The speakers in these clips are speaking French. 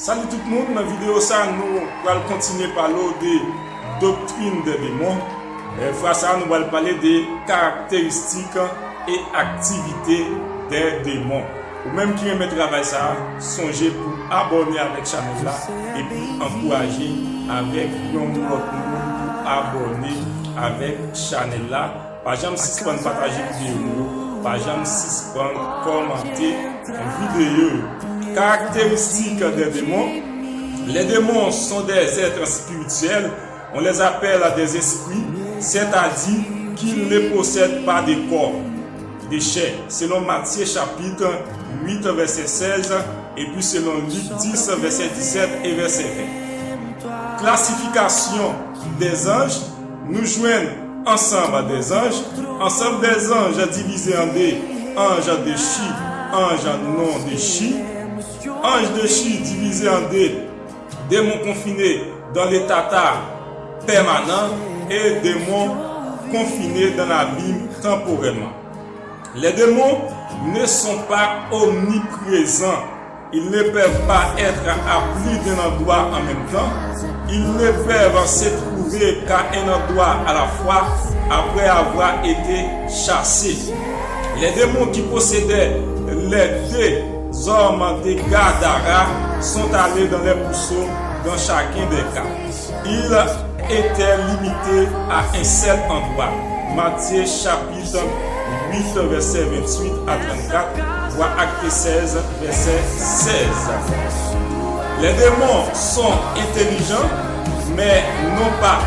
Salut tout le monde, dans la vidéo ça nous allons continuer par l'eau des doctrines des démons. Fois ça nous allons parler des caractéristiques et activités des démons. Ou même qui aime travail ça, songez pour abonner avec la chaîne là et puis encourager avec un autre monde pour abonner avec la chaîne là. Par exemple, si vous partager vidéo, par exemple, si vous commenter vidéo. Caractéristiques des démons. Les démons sont des êtres spirituels. On les appelle des esprits, c'est-à-dire qu'ils ne possèdent pas de corps, de chair. Selon Matthieu chapitre 8, verset 16, et puis selon Luc 10, verset 17 et verset 20. Classification des anges. Nous joignons ensemble des anges. Ensemble des anges divisés en des anges de chi, anges non de chi. Ange de chi divisé en deux, démons confinés dans l'état permanent et démons confinés dans l'abîme temporairement. Les démons ne sont pas omniprésents. Ils ne peuvent pas être à plus d'un endroit en même temps. Ils ne peuvent se trouver qu'à un endroit à la fois après avoir été chassés. Les démons qui possédaient les deux hommes de Gadara sont allés dans les bousseaux dans chacun des cas. Ils étaient limités à un seul endroit. Matthieu chapitre 8 verset 28 à 34, voire Acte 16 verset 16. Les démons sont intelligents mais non pas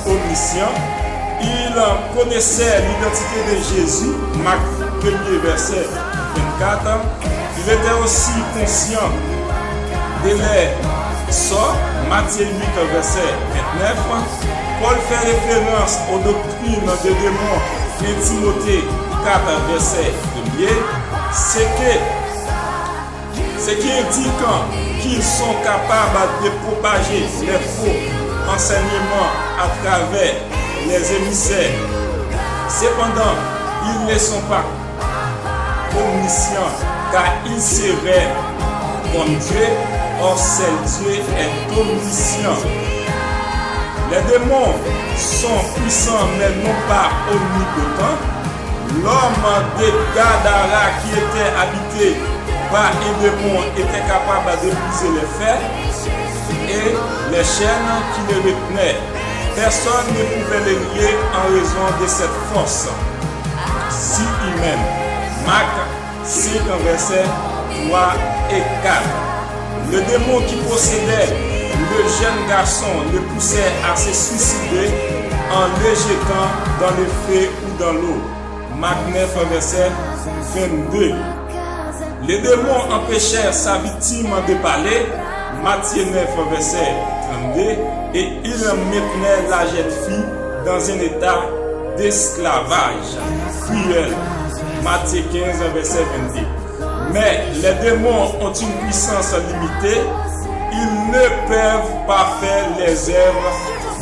omniscients. Ils connaissaient l'identité de Jésus, Marc 1er verset 24. Il était aussi conscient de les sorts, Matthieu 8, verset 29. Paul fait référence aux doctrines des démons et Timothée 4, verset 1er. Ce qui indique qu'ils sont capables de propager les faux enseignements à travers les émissaires. Cependant, ils ne sont pas omniscients, car il serait comme Dieu, or seul Dieu est omniscient. Les démons sont puissants mais non pas omnipotents. L'homme de Gadara qui était habité par un démon était capable de briser les fers et les chaînes qui le retenaient. Personne ne pouvait les lier en raison de cette force si humaine. Marc 5, verset 3 et 4. Le démon qui possédait le jeune garçon le poussait à se suicider en le jetant dans le feu ou dans l'eau. Marc 9, verset 22. Les démons empêchèrent sa victime de parler. Matthieu 9, verset 32. Et il maintenait la jeune fille dans un état d'esclavage cruel. Matthieu 15, verset 22. Mais les démons ont une puissance limitée. Ils ne peuvent pas faire les œuvres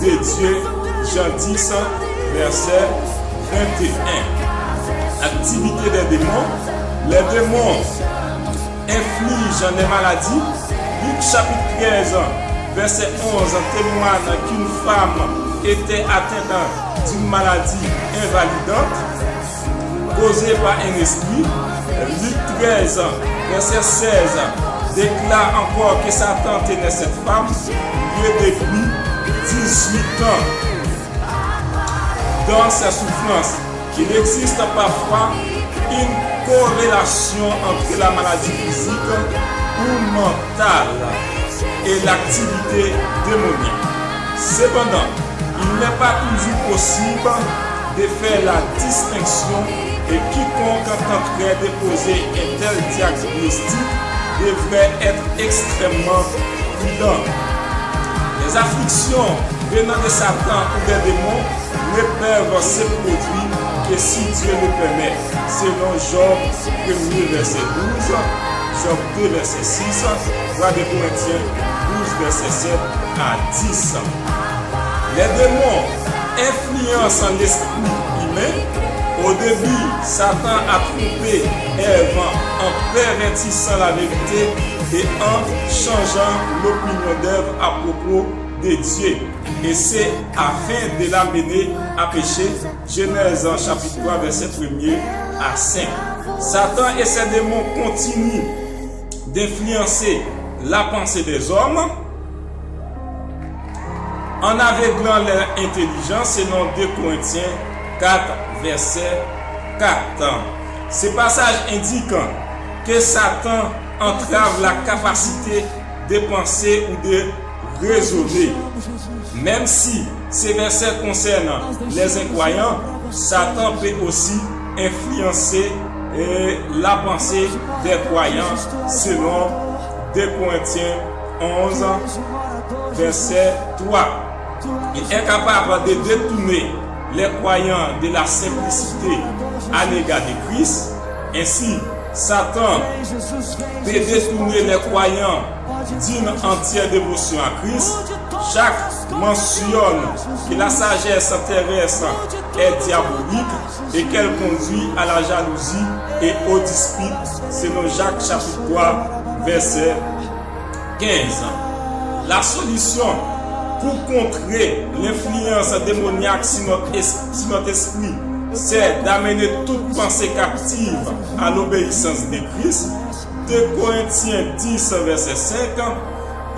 de Dieu. Jean 10, verset 21. Activité des démons. Les démons infligent des maladies. Luc chapitre 13, verset 11 témoigne qu'une femme était atteinte d'une maladie invalidante causé par un esprit. Luc 13, verset 16, déclare encore que Satan tenait cette femme liée depuis 18 ans dans sa souffrance. Il existe parfois une corrélation entre la maladie physique ou mentale et l'activité démoniaque. Cependant, il n'est pas toujours possible de faire la distinction et quiconque tenterait de poser un tel diagnostic devrait être extrêmement prudent. Les afflictions venant de Satan ou des démons ne peuvent se produire que si Dieu le permet, selon Job 1er verset 12, Job 2 verset 6, 3 de Corinthiens 12 verset 7 à 10. Les démons influencent l'esprit humain. Au début, Satan a trompé Ève en pervertissant la vérité et en changeant l'opinion d'Ève à propos de Dieu. Et c'est afin de l'amener à pécher. Genèse chapitre 3, verset 1er à 5. Satan et ses démons continuent d'influencer la pensée des hommes en aveuglant leur intelligence, selon 2 Corinthiens 4, verset 4. Ce passage indique que Satan entrave la capacité de penser ou de raisonner. Même si ces versets concernent les incroyants, Satan peut aussi influencer la pensée des croyants, selon 2 Corinthiens 11, verset 3. Il est capable de détourner les croyants de la simplicité à l'égard de Christ. Ainsi, Satan peut détourner les croyants d'une entière dévotion à Christ. Jacques mentionne que la sagesse terrestre est diabolique et qu'elle conduit à la jalousie et au dispute, selon Jacques chapitre 3, verset 15. La solution pour contrer l'influence démoniaque sur notre esprit, c'est d'amener toute pensée captive à l'obéissance de Christ. 2 Corinthiens 10, verset 5.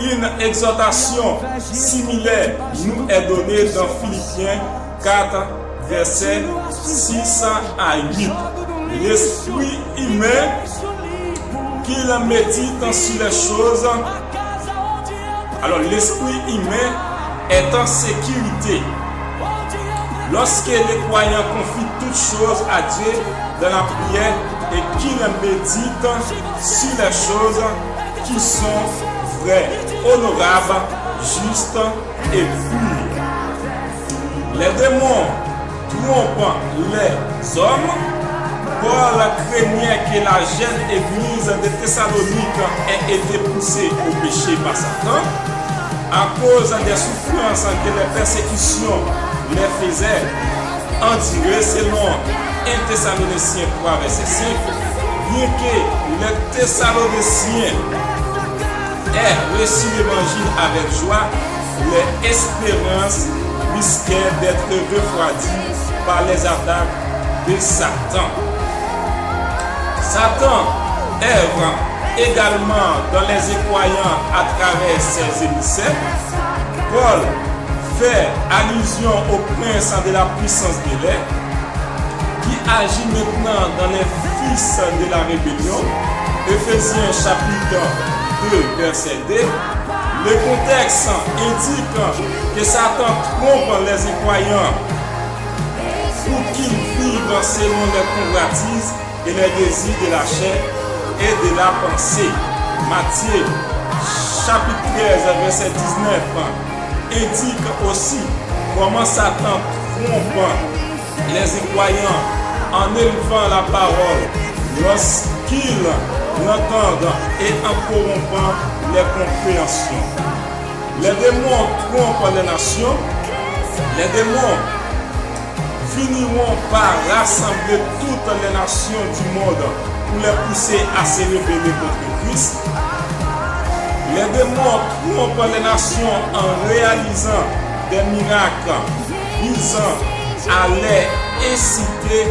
Une exhortation similaire nous est donnée dans Philippiens 4, verset 6 à 8. L'esprit humain qu'il médite sur les choses. Alors l'esprit humain est en sécurité lorsque les croyants confient toutes choses à Dieu dans la prière et qu'ils méditent sur les choses qui sont vraies, honorables, justes et pures. Les démons trompent les hommes. Paul craignait que la jeune église de Thessalonique ait été poussée au péché par Satan à cause des souffrances que les persécutions les faisaient endurer, selon 1 Thessaloniciens 3, verset 5. Bien que les Thessaloniciens aient reçu l'évangile avec joie, leur espérance risquait d'être refroidie par les attaques de Satan. Satan œuvre également dans les incroyants à travers ses émissaires. Paul fait allusion au prince de la puissance de l'air qui agit maintenant dans les fils de la rébellion. Éphésiens chapitre 2, verset 2. Le contexte indique que Satan trompe les incroyants pour qu'ils vivent selon les convoitises et les désirs de la chair et de la pensée. Matthieu chapitre 13, verset 19 indique aussi comment Satan trompe les incroyants en élevant la parole lorsqu'ils l'entendent et en corrompant les compréhensions. Les démons trompent les nations. Les démons finiront par rassembler toutes les nations du monde pour les pousser à se rebeller contre Christ. Les démons trompent les nations en réalisant des miracles visant à les inciter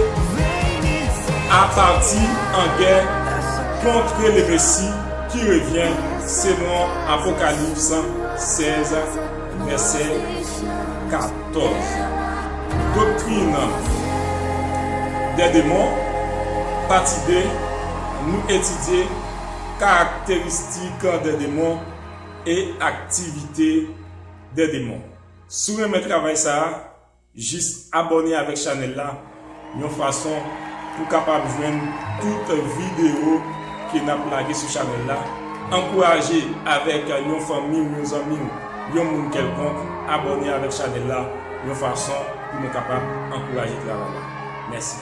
à partir en guerre contre le Messie qui revient, selon Apocalypse 16, verset 14. Doctrine des démons, partie 2, nous étudions caractéristiques des démons et activités des démons. Si vous aimez travail ça, juste abonner avec la chaîne là, une façon pour capable de joindre toute vidéo qui n'a plagué sur la chaîne là. Encourager avec une famille, nos amis, un monde quelconque, abonner avec la chaîne là, une façon pour nous capable d'encourager le travail. Merci.